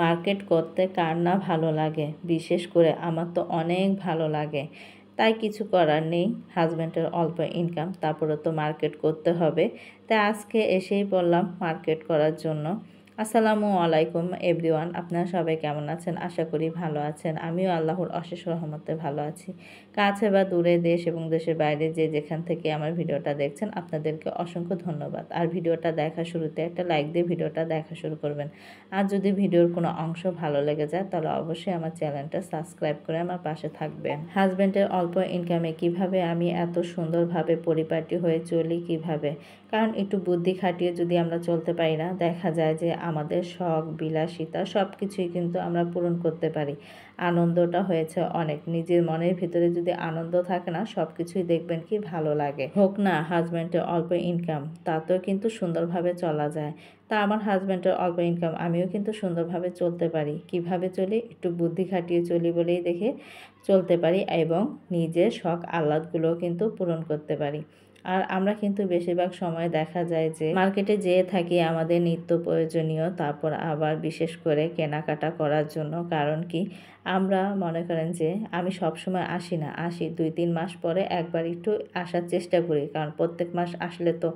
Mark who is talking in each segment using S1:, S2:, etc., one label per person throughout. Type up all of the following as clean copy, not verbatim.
S1: Market করতে কার না ভালো লাগে, বিশেষ করে আমার তো অনেক ভালো লাগে। তাই কিছু করার নেই, হাজব্যান্ডের অল্প ইনকাম, তারপরে তো মার্কেট করতে হবে। তাই আজকে এসেই বললাম মার্কেট করার জন্য। আসসালামু আলাইকুম এভরিওয়ান, আপনারা সবাই কেমন আছেন? আশা করি ভালো আছেন। আমিও আল্লাহর অশেষ রহমতে ভালো আছি। কাছে বা দূরে, দেশ এবং দেশের বাইরে যে যেখান থেকে আমার ভিডিওটা দেখছেন, আপনাদেরকে অসংখ্য ধন্যবাদ। আর ভিডিওটা দেখা শুরুতে একটা লাইক দিয়ে ভিডিওটা দেখা শুরু করবেন। আর যদি ভিডিওর কোনো অংশ ভালো লেগে যায় তাহলে অবশ্যই আমার চ্যানেলটা সাবস্ক্রাইব করে আমার পাশে থাকবেন। হাজব্যান্ডের অল্প ইনকামে কিভাবে আমি এত সুন্দরভাবে পরিপাটি হয়ে চলি কিভাবে, কারণ একটু বুদ্ধি খাটিয়ে যদি আমরা চলতে পারি না, দেখা যায় যে আমাদের শখ বিলাসিতা সব কিছুই কিন্তু আমরা পূরণ করতে পারি। আনন্দটা হয়েছে অনেক, নিজের মনের ভিতরে যদি আনন্দ থাকে না, সব কিছুই দেখবেন কি ভালো লাগে। হোক না হাজব্যান্ডের অল্প ইনকাম, তাতেও কিন্তু সুন্দরভাবে চলা যায়। তা আমার হাজব্যান্ডের অল্প ইনকাম, আমিও কিন্তু সুন্দরভাবে চলতে পারি। কিভাবে চলি, একটু বুদ্ধি খাটিয়ে চলি বলেই দেখে চলতে পারি এবং নিজের শখ আহ্লাদগুলোও কিন্তু পূরণ করতে পারি। আর আমরা কিন্তু বেশিরভাগ সময় দেখা যায় যে মার্কেটে যেয়ে থাকি আমাদের নিত্য প্রয়োজনীয়, তারপর আবার বিশেষ করে কেনাকাটা করার জন্য। কারণ কি, আমরা মনে করেন যে আমি সবসময় আসি না, আসি 2-3 মাস পরে একবার একটু আসার চেষ্টা করি, কারণ প্রত্যেক মাস আসলে তো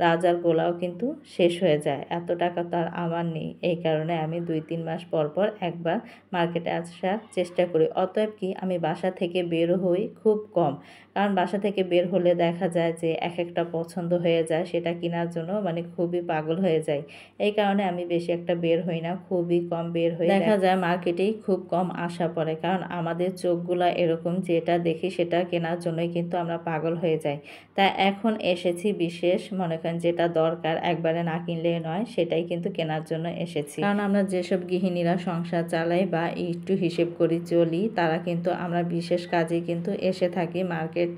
S1: রাজার গোলাও কিন্তু শেষ হয়ে যায়। এত টাকা তো আর আমার নেই, এই কারণে আমি 2-3 মাস পর পর একবার মার্কেটে আসার চেষ্টা করি। অতএব কি, আমি বাসা থেকে বের হই খুব কম, কারণ বাসা থেকে বের হলে দেখা যায় যে এক একটা পছন্দ হয়ে যায়, সেটা কেনার জন্য মানে খুবই পাগল হয়ে যায়। এই কারণে আমি বেশি একটা বের হই না, খুবই কম বের হই। দেখা যায় মার্কেটেই খুব কম আসা পড়ে, কারণ আমাদের চোখগুলা এরকম, যেটা দেখি সেটা কেনার জন্যই কিন্তু আমরা পাগল হয়ে যাই। তা এখন এসেছি বিশেষ, মনে করেন যেটা দরকার একবারে না কিনলে নয়, সেটাই কিন্তু কেনার জন্য এসেছি। কারণ আমরা যেসব গৃহিণীরা সংসার চালাই বা একটু হিসেব করি চলি, তারা কিন্তু আমরা বিশেষ কাজে কিন্তু এসে থাকি মার্কেট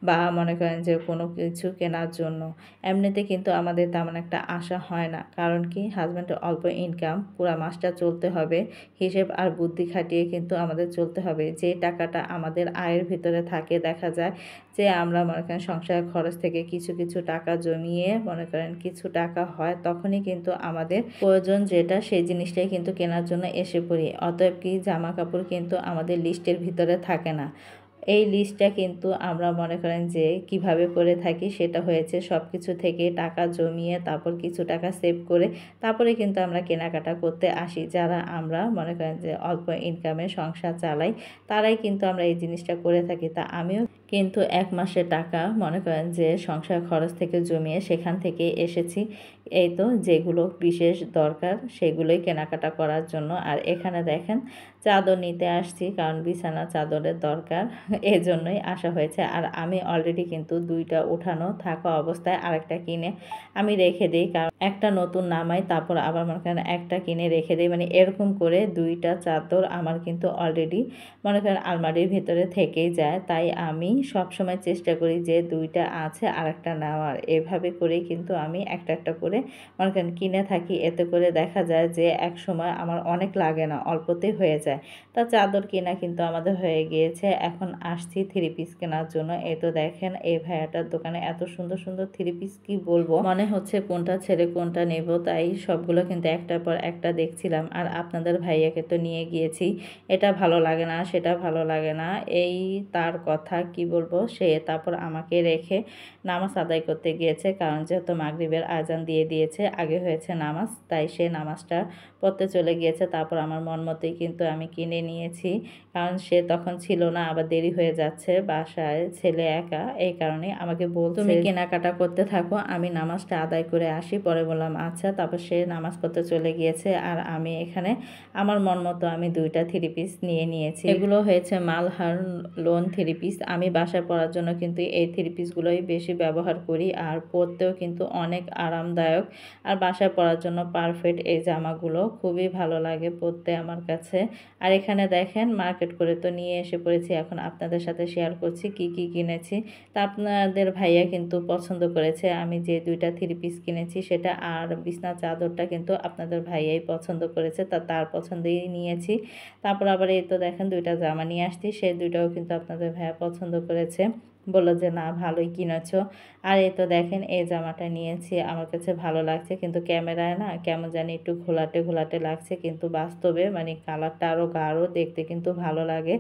S1: বা মনে করেন যে কোনো কিছু কেনার জন্য। এমনিতে কিন্তু আমাদের তেমন একটা আশা হয় না, কারণ কি, হাজব্যান্ডের অল্প ইনকাম, পুরা মাসটা চলতে হবে, হিসেব আর বুদ্ধি খাটিয়ে কিন্তু আমাদের চলতে হবে। যে টাকাটা আমাদের আয়ের ভিতরে থাকে, দেখা যায় যে আমরা মনে করেন সংসার খরচ থেকে কিছু কিছু টাকা জমিয়ে মনে করেন কিছু টাকা হয়, তখনই কিন্তু আমাদের প্রয়োজন যেটা, সেই জিনিসটাই কিন্তু কেনার জন্য এসে পড়ি। অতএব কি, জামা কাপড় কিন্তু আমাদের লিস্টের ভিতরে থাকে না। এই লিস্টটা কিন্তু আমরা মনে করেন যে কিভাবে করে থাকি, সেটা হয়েছে সব কিছু থেকে টাকা জমিয়ে, তারপর কিছু টাকা সেভ করে তারপরে কিন্তু আমরা কেনাকাটা করতে আসি। যারা আমরা মনে করেন যে অল্প ইনকামে সংসার চালাই, তারাই কিন্তু আমরা এই জিনিসটা করে থাকি। তা আমিও কিন্তু 1 মাসের টাকা মনে করেন যে সংসার খরচ থেকে জমিয়ে সেখান থেকে এসেছি এই তো যেগুলো বিশেষ দরকার সেগুলোই কেনাকাটা করার জন্য। আর এখানে দেখেন চাদর নিতে আসছি, কারণ বিছানা চাদরের দরকার, এজন্যই আসা হয়েছে। আর আমি অলরেডি কিন্তু 2টা উঠানো থাকা অবস্থায় আরেকটা কিনে আমি রেখে দিই, কারণ একটা নতুন নামাই তারপর আবার মনে করেন একটা কিনে রেখে দিই, মানে এরকম করে 2টা চাদর আমার কিন্তু অলরেডি মনে করেন আলমারির ভিতরে থেকেই যায়। তাই আমি সবসময় চেষ্টা করি যে 2টা আছে আরেকটা নেওয়ার, এভাবে করেই কিন্তু আমি একটা একটা করে মনে করেন কিনে থাকি। এতে করে দেখা যায় যে এক সময় আমার অনেক লাগে না, অল্পতেই হয়ে যায়। তা চাদর কেনা কিন্তু আমাদের হয়ে গিয়েছে, এখন আসছি 3 পিস কেনার জন্য। এই তো দেখেন এই ভাইয়াটার দোকানে এত সুন্দর সুন্দর 3 পিস, কি বলবো, মনে হচ্ছে কোনটা ছেড়ে কোনটা নেব, তাই সবগুলো কিন্তু একটার পর একটা দেখছিলাম। আর আপনাদের ভাইয়াকে তো নিয়ে গিয়েছি, এটা ভালো লাগে না সেটা ভালো লাগে না, এই তার কথা কি বলবো। সে তারপর আমাকে রেখে নামাজ আদায় করতে গিয়েছে, কারণ যেহেতু মাগরিবের আজান দিয়ে দিয়েছে, আগে হয়েছে নামাজ, তাই সে নামাজটা পড়তে চলে গিয়েছে। তারপর আমার মন মতোই কিন্তু আমি কিনে নিয়েছি, কারণ সে তখন ছিল না, আবার দেরি হয়ে যাচ্ছে, বাসায় ছেলে একা, এই কারণে আমাকে বলছে তুমি কেনাকাটা করতে থাকো, আমি নামাজটা আদায় করে আসি। পরে বললাম আচ্ছা। তারপর সে নামাজ পড়তে চলে গিয়েছে, আর আমি এখানে আমার মন মতো আমি 2টা 3 পিস নিয়ে নিয়েছি। এগুলো হয়েছে মালহার লোন 3 পিস। আমি বাসায় পরার জন্য কিন্তু এই 3 পিসগুলোই বেশি ব্যবহার করি, আর পরতেও কিন্তু অনেক আরামদায়ক। আর বাসায় পরার জন্য পারফেক্ট এই জামাগুলো, খুবই ভালো লাগে পরতে আমার কাছে। আর এখানে দেখেন মার্কেট করে তো নিয়ে এসে পড়েছি, এখন আপনাদের সাথে শেয়ার করছি কি কি কিনেছি। তা আপনাদের ভাইয়া কিন্তু পছন্দ করেছে আমি যে 2টা 3 পিস কিনেছি সেটা, আর বিছনা চাদরটা কিন্তু আপনাদের ভাইয়াই পছন্দ করেছে, তার পছন্দেই নিয়েছি। তারপর আবার এই তো দেখেন 2টা জামা নিয়ে আসছি, সেই 2টাও কিন্তু আপনাদের ভাইয়া পছন্দ করেছে। বলল যে না ভালোই কিনেছো। আর এই তো দেখেন এই জামাটা নিয়েছি, আমার কাছে ভালো লাগছে, কিন্তু ক্যামেরায় না কেমন জানি একটু ঘোলাটে ঘোলাটে লাগছে, কিন্তু বাস্তবে মানে কালারটা আরও গাঢ়, দেখতে কিন্তু ভালো লাগে।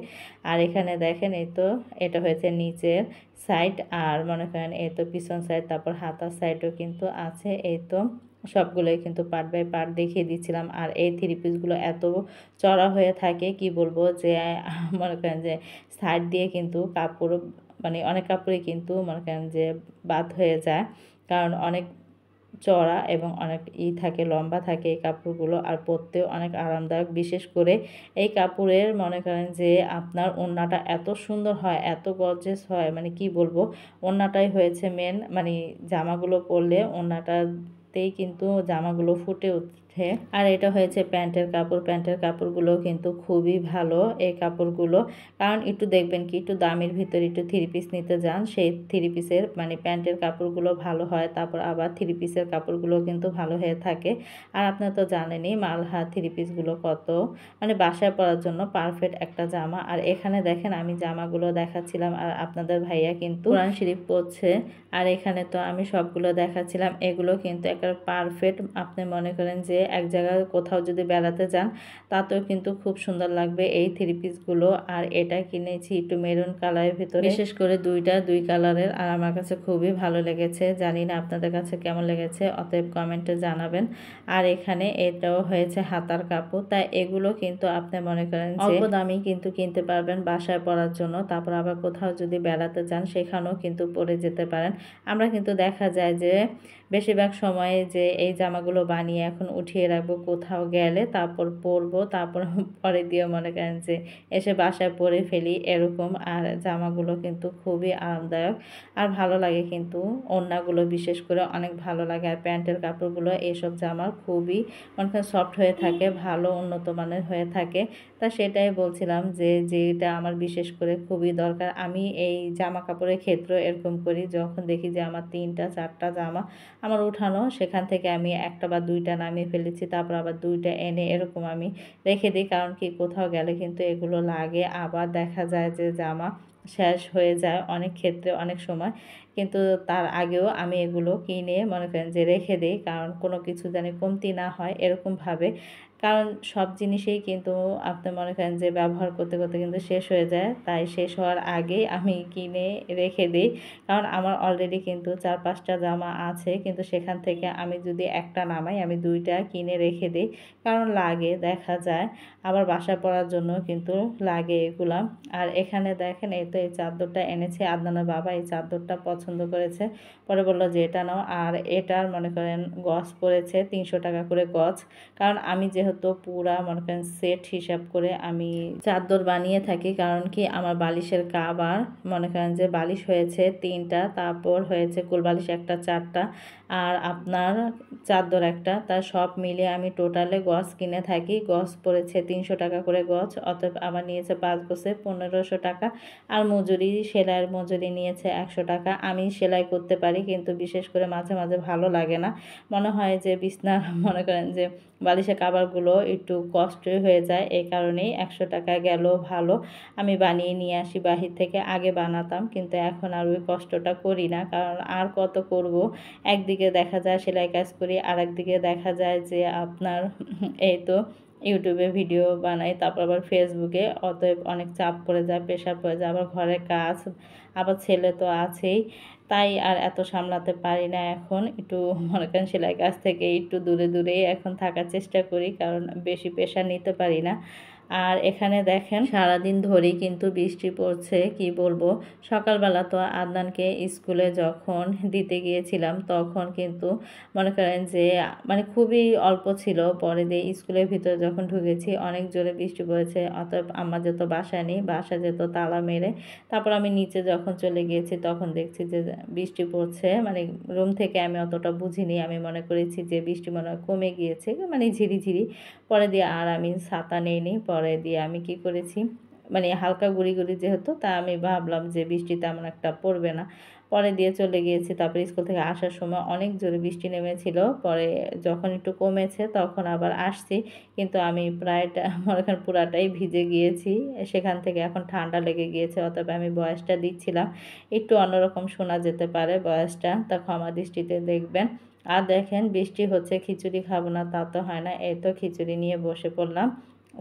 S1: আর এখানে দেখেন এই তো এটা হয়েছে নিচের সাইড, আর মনে করেন এই তো পিছন সাইড, তারপর হাতার সাইডও কিন্তু আছে। এই তো সবগুলোই কিন্তু পার্ট বাই পার্ট দেখিয়ে দিচ্ছিলাম। আর এই থ্রি পিসগুলো এত চড়া হয়ে থাকে কি বলবো, যে মনে করেন যে সাইড দিয়ে কিন্তু কাপড় মানে অনেক কাপড়ই কিন্তু মনে করেন যে বাদ হয়ে যায়, কারণ অনেক চড়া এবং অনেক থাকে, লম্বা থাকে এই কাপড়গুলো, আর পরতেও অনেক আরামদায়ক। বিশেষ করে এই কাপড়ের মনে করেন যে আপনার ওড়নাটা এত সুন্দর হয়, এত গর্জিয়াস হয়, মানে কি বলবো, ওড়নাটাই হয়েছে মেন, মানে জামাগুলো পরলে ওড়নাটাতেই কিন্তু জামাগুলো ফুটে ওঠে। আর এটা হয়েছে প্যান্টের কাপড়, প্যান্টের কাপড়গুলো কিন্তু খুবই ভালো এই কাপড়গুলো, কারণ একটু দেখবেন কি একটু দামের ভিতরে একটু থ্রি পিস নিতে যান, সেই থ্রি পিসের মানে প্যান্টের কাপড়গুলো ভালো হয়, তারপর আবার থ্রি পিসের কাপড়গুলো কিন্তু ভালো হয়ে থাকে। আর আপনারা তো জানেনই মালহা থ্রি পিসগুলো কত মানে বাসায় পরার জন্য পারফেক্ট একটা জামা। আর এখানে দেখেন আমি জামাগুলো দেখাচ্ছিলাম, আর আপনাদের ভাইয়া কিন্তু কোরআন শরীফ পড়ছে, আর এখানে তো আমি সবগুলো দেখাচ্ছিলাম। এগুলো কিন্তু একটা পারফেক্ট, আপনি মনে করেন যে এক জায়গায় কোথাও যদি বেড়াতে যান তাতেও কিন্তু খুব সুন্দর লাগবে এই থ্রি পিসগুলো। আর এটা কিনেছি একটু মেরুন কালারের ভিতরে, বিশেষ করে দুই কালারের, আর আমার কাছে খুবই ভালো লেগেছে। জানি না আপনাদের কাছে কেমন লেগেছে, অতএব কমেন্টে জানাবেন। আর এখানে এটাও হয়েছে হাতার কাপড়, তাই এগুলো কিন্তু আপনি মনে করেন যে অল্প দামি কিন্তু কিনতে পারবেন বাসায় পরার জন্য, তারপর আবার কোথাও যদি বেড়াতে যান সেখানেও কিন্তু পরে যেতে পারেন। আমরা কিন্তু দেখা যায় যে বেশিরভাগ সময়ে যে এই জামাগুলো বানিয়ে এখন উঠিয়ে রাখবো কোথাও গেলে, তারপর পরবো, তারপর পরে দিয়ে মনে করেন যে এসে বাসায় পরে ফেলি এরকম। আর জামাগুলো কিন্তু খুবই আরামদায়ক আর ভালো লাগে, কিন্তু ওড়নাগুলো বিশেষ করে অনেক ভালো লাগে। আর প্যান্টের কাপড়গুলো এইসব জামার খুবই মনে করেন সফট হয়ে থাকে, ভালো উন্নত মানের হয়ে থাকে। তা সেটাই বলছিলাম যে যেটা আমার বিশেষ করে খুবই দরকার। আমি এই জামা কাপড়ের ক্ষেত্রে এরকম করি, যখন দেখি যে আমার 3টা 4টা জামা আমার উঠানো, সেখান থেকে আমি একটা বা দুইটা নামিয়ে ফেলেছি, তারপর আবার দুইটা এনে এরকম আমি রেখে দিই। কারণ কি কোথাও গেলে কিন্তু এগুলো লাগে, আবার দেখা যায় যে জামা শেষ হয়ে যায় অনেক ক্ষেত্রে অনেক সময়, কিন্তু তার আগেও আমি এগুলো কিনে মনে করেন যে রেখে দিই, কারণ কোনো কিছু জানি কমতি না হয় এরকমভাবে। কারণ সব জিনিসেই কিন্তু আপনি মনে করেন যে ব্যবহার করতে করতে কিন্তু শেষ হয়ে যায়, তাই শেষ হওয়ার আগেই আমি কিনে রেখে দিই। কারণ আমার অলরেডি কিন্তু 4-5টা জামা আছে, কিন্তু সেখান থেকে আমি যদি একটা নামাই আমি 2টা কিনে রেখে দিই, কারণ লাগে দেখা যায় আবার বাসায় পরার জন্য কিন্তু লাগে এগুলা। আর এখানে দেখেন এই তো এই চাদরটা এনেছে, আদনানের বাবা এই চাদরটা পছন্দ করেছে, পরে বললো যে এটা নাও। আর এটার মনে করেন গজ পড়েছে 300 টাকা করে গজ, কারণ আমি যেহেতু পুরা মনে করেন সেট হিসাব করে আমি চাদর বানিয়ে থাকি। কারণ কি আমার বালিশের কাভার মনে করেন যে বালিশ হয়েছে 3টা, তারপর হয়েছে কোল বালিশ একটা 4টা, আর আপনার চাদর একটা, তা সব মিলিয়ে আমি টোটালে গজ কিনে থাকি। গজ পড়েছে 300 টাকা করে গজ, অতএব আবার নিয়েছে 5 গজে 1500 টাকা। আর মজুরি, সেলাইয়ের মজুরি নিয়েছে 100 টাকা। আমি সেলাই করতে পারি, কিন্তু বিশেষ করে মাঝে মাঝে ভালো লাগে না, মনে হয় যে বিছনার মনে করেন যে বালিশের কাভারগুলো একটু কষ্টই হয়ে যায়, এই কারণেই 100 টাকা গেল ভালো, আমি বানিয়ে নিয়ে আসি বাহির থেকে। আগে বানাতাম, কিন্তু এখন আর ওই কষ্টটা করি না, কারণ আর কত করব। একদিকে দেখা যায় সেলাই কাজ করি, আর একদিকে দেখা যায় যে আপনার এই তো ইউটিউবে ভিডিও বানাই, তারপর আবার ফেসবুকে, অতএব অনেক চাপ পড়ে যায়, প্রেশার পড়ে যায়, আবার ঘরের কাজ, আবার ছেলে তো আছেই, তাই আর এত সামলাতে পারি না। এখন একটু মনে করেন সেলাই কাজ থেকে একটু দূরে দূরেই এখন থাকার চেষ্টা করি, কারণ বেশি প্রেশার নিতে পারি না। আর এখানে দেখেন সারাদিন ধরেই কিন্তু বৃষ্টি পড়ছে, কি বলবো। সকালবেলা তো আদনানকে স্কুলে যখন দিতে গিয়েছিলাম তখন কিন্তু মনে করেন যে মানে খুবই অল্প ছিল, পরে দিয়ে স্কুলের ভিতরে যখন ঢুকেছি অনেক জোরে বৃষ্টি পড়েছে, অতএব আম্মা যেত বাসায় নেই, বাসা যেত তালা মেরে। তারপর আমি নিচে যখন চলে গিয়েছি তখন দেখছি যে বৃষ্টি পড়ছে, মানে রুম থেকে আমি অতটা বুঝিনি, আমি মনে করেছি যে বৃষ্টি মনে হয় কমে গিয়েছে, মানে ঝিরিঝিরি। পরে দিয়ে আর আমি ছাতা নেইনি, পরে দিয়ে আমি কি করেছি মানে হালকা গুঁড়ি গুঁড়ি যেহেতু, তা আমি ভাবলাম যে বৃষ্টি তেমন একটা পড়বে না। পরে দিয়ে চলে গিয়েছি। তারপরে স্কুল থেকে আসার সময় অনেক জোরে বৃষ্টি নেমেছিল। পরে যখন একটু কমেছে তখন আবার আসছি। কিন্তু আমি প্রায়টা মনে করেন পুরাটাই ভিজে গিয়েছি। সেখান থেকে এখন ঠান্ডা লেগে গিয়েছে। অতএব আমি ভয়েসটা দিচ্ছিলাম। একটু অন্যরকম শোনা যেতে পারে ভয়েসটা। তা ক্ষমা দৃষ্টিতে দেখবেন। আর দেখেন বৃষ্টি হচ্ছে, খিচুড়ি খাবো না তা তো হয় না। এই তো খিচুড়ি নিয়ে বসে পড়লাম।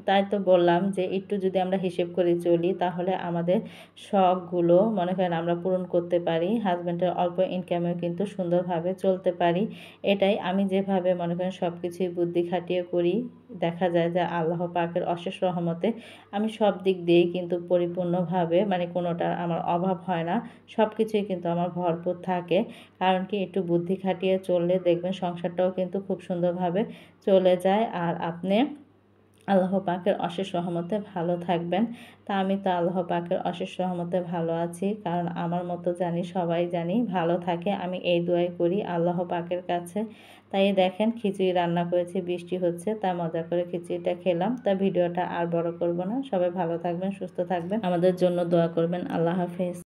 S1: তাই তো বললাম যে একটু যদি আমরা হিসেব করে চলি তাহলে আমাদের শখগুলো মনে করেন আমরা পূরণ করতে পারি। হাসব্যান্ডের অল্প ইনকামেও কিন্তু সুন্দরভাবে চলতে পারি। এটাই আমি যেভাবে মনে করেন সব কিছুই বুদ্ধি খাটিয়ে করি, দেখা যায় যে আল্লাহ পাকের অশেষ রহমতে আমি সব দিক দিয়েই কিন্তু পরিপূর্ণভাবে মানে কোনোটার আমার অভাব হয় না। সব কিছুই কিন্তু আমার ভরপুর থাকে। কারণ কি একটু বুদ্ধি খাটিয়ে চললে দেখবেন সংসারটাও কিন্তু খুব সুন্দরভাবে চলে যায়। আর আপনি আল্লাহ পাকের অশেষ রহমতে ভালো থাকবেন। তা আমি তো আল্লাহ পাকের অশেষ রহমতে ভালো আছি। কারণ আমার মতো জানি সবাই জানি ভালো থাকে। আমি এই দোয়াই করি আল্লাহ পাকের কাছে। তাই দেখেন খিচুড়ি রান্না করেছি, বৃষ্টি হচ্ছে, তা মজা করে খিচুড়িটা খেলাম। তা ভিডিওটা আর বড় করব না। সবাই ভালো থাকবেন, সুস্থ থাকবেন। আমাদের জন্য দোয়া করবেন। আল্লাহ হাফেজ।